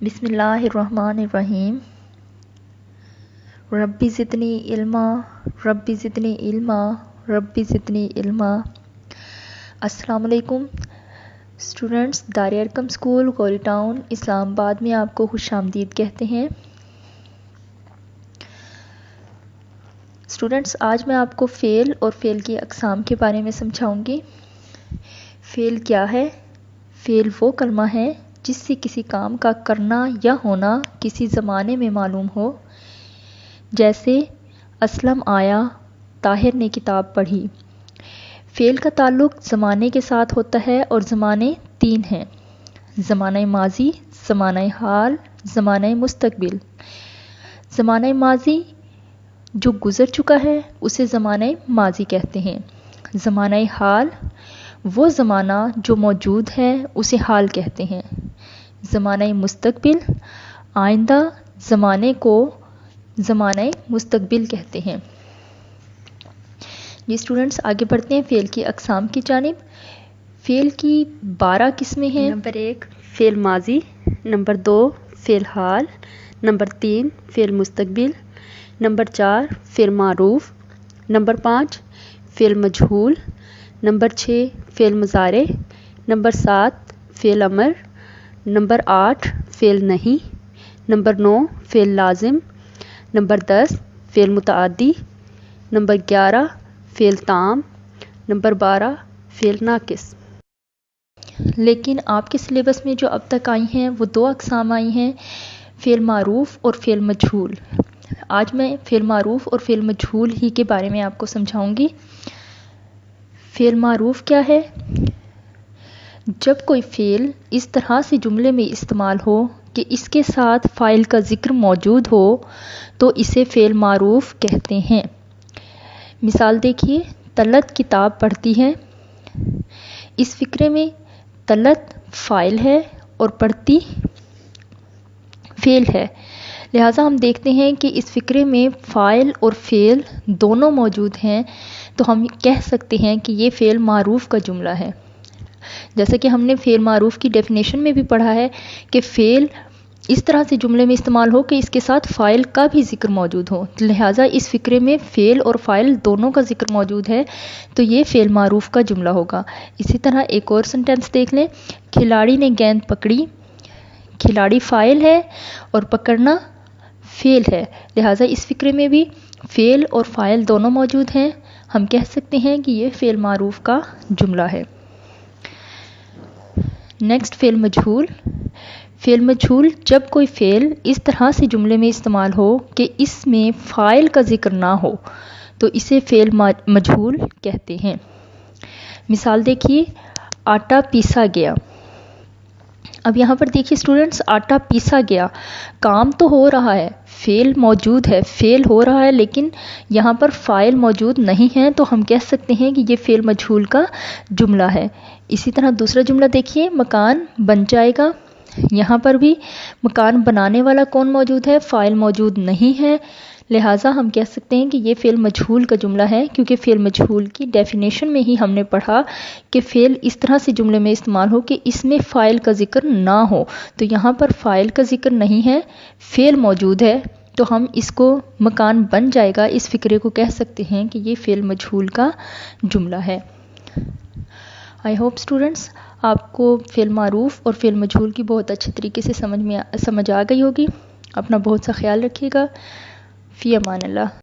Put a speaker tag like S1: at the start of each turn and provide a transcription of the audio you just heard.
S1: بسم اللہ الرحمن الرحیم۔ ربی زدنی علما، ربی زدنی علما، ربی زدنی علما۔ السلام علیکم اسٹوڈنٹس، دار ارقم اسکول غوری ٹاؤن اسلام آباد میں آپ کو خوش آمدید کہتے ہیں۔ اسٹوڈنٹس، آج میں آپ کو فعل اور فعل کی اقسام کے بارے میں سمجھاؤں گی۔ فعل کیا ہے؟ فعل وہ کلمہ ہے جس سے کسی کام کا کرنا یا ہونا کسی زمانے میں معلوم ہو، جیسے اسلم آیا، طاہر نے کتاب پڑھی۔ فعل کا تعلق زمانے کے ساتھ ہوتا ہے اور زمانے تین ہیں: زمانہ ماضی، زمانہ حال، زمانہ مستقبل۔ زمانہ ماضی جو گزر چکا ہے اسے زمانہ ماضی کہتے ہیں۔ زمانہ حال وہ زمانہ جو موجود ہے اسے حال کہتے ہیں۔ زمانہ مستقبل آئندہ زمانے کو زمانہ مستقبل کہتے ہیں۔ یہ اسٹوڈنٹس آگے بڑھتے ہیں فعل کی اقسام کی جانب۔ فعل کی 12 قسمیں ہیں۔
S2: نمبر 1 فعل ماضی، نمبر 2 فعل حال، نمبر 3 فعل مستقبل، نمبر 4 فعل معروف، نمبر 5 فعل مجہول، نمبر 6 فعل مضارع، نمبر 7 فعل امر، نمبر 8 فعل نہیں، نمبر 9 فعل لازم، نمبر 10 فعل متعدی، نمبر 11 فعل تام، نمبر 12 فعل ناقص۔
S1: لیکن آپ کے سلیبس میں جو اب تک آئی ہیں وہ 2 اقسام آئی ہیں، فعل معروف اور فعل مجہول۔ آج میں فعل معروف اور فعل مجہول ہی کے بارے میں آپ کو سمجھاؤں گی۔ فعل معروف کیا ہے؟ جب کوئی فعل اس طرح سے جملے میں استعمال ہو کہ اس کے ساتھ فاعل کا ذکر موجود ہو تو اسے فعل معروف کہتے ہیں۔ مثال دیکھیے، طلعت کتاب پڑھتی ہے۔ اس فقرے میں طلعت فاعل ہے اور پڑھتی فعل ہے، لہٰذا ہم دیکھتے ہیں کہ اس فقرے میں فاعل اور فعل دونوں موجود ہیں، تو ہم کہہ سکتے ہیں کہ یہ فعل معروف کا جملہ ہے۔ جیسا کہ ہم نے فعل معروف کی ڈیفینیشن میں بھی پڑھا ہے کہ فعل اس طرح سے جملے میں استعمال ہو کہ اس کے ساتھ فاعل کا بھی ذکر موجود ہو، لہٰذا اس فقرے میں فعل اور فاعل دونوں کا ذکر موجود ہے، تو یہ فعل معروف کا جملہ ہوگا۔ اسی طرح ایک اور سنٹینس دیکھ لیں، کھلاڑی نے گیند پکڑی۔ کھلاڑی فاعل ہے اور پکڑنا فعل ہے، لہٰذا اس فقرے میں بھی فعل اور فاعل دونوں موجود ہیں، ہم کہہ سکتے ہیں کہ یہ فعل معروف کا جملہ ہے۔ نیکسٹ فعل مجہول۔ فعل مجہول جب کوئی فعل اس طرح سے جملے میں استعمال ہو کہ اس میں فاعل کا ذکر نہ ہو تو اسے فعل مجہول کہتے ہیں۔ مثال دیکھیے، آٹا پیسا گیا۔ اب یہاں پر دیکھیے اسٹوڈنٹس، آٹا پیسا گیا، کام تو ہو رہا ہے، فعل موجود ہے، فعل ہو رہا ہے، لیکن یہاں پر فاعل موجود نہیں ہے، تو ہم کہہ سکتے ہیں کہ یہ فعل مجہول کا جملہ ہے۔ اسی طرح دوسرا جملہ دیکھیے، مکان بن جائے گا۔ یہاں پر بھی مکان بنانے والا کون موجود ہے؟ فاعل موجود نہیں ہے، لہٰذا ہم کہہ سکتے ہیں کہ یہ فعل مجہول کا جملہ ہے، کیونکہ فعل مجہول کی ڈیفینیشن میں ہی ہم نے پڑھا کہ فعل اس طرح سے جملے میں استعمال ہو کہ اس میں فاعل کا ذکر نہ ہو، تو یہاں پر فاعل کا ذکر نہیں ہے، فعل موجود ہے، تو ہم اس کو مکان بن جائے گا اس فقرے کو کہہ سکتے ہیں کہ یہ فعل مجہول کا جملہ ہے۔ آئی ہوپ اسٹوڈنٹس آپ کو فعل معروف اور فعل مجہول کی بہت اچھے طریقے سے سمجھ آ گئی ہوگی۔ اپنا بہت سا خیال رکھیے گا۔ فی امان اللہ۔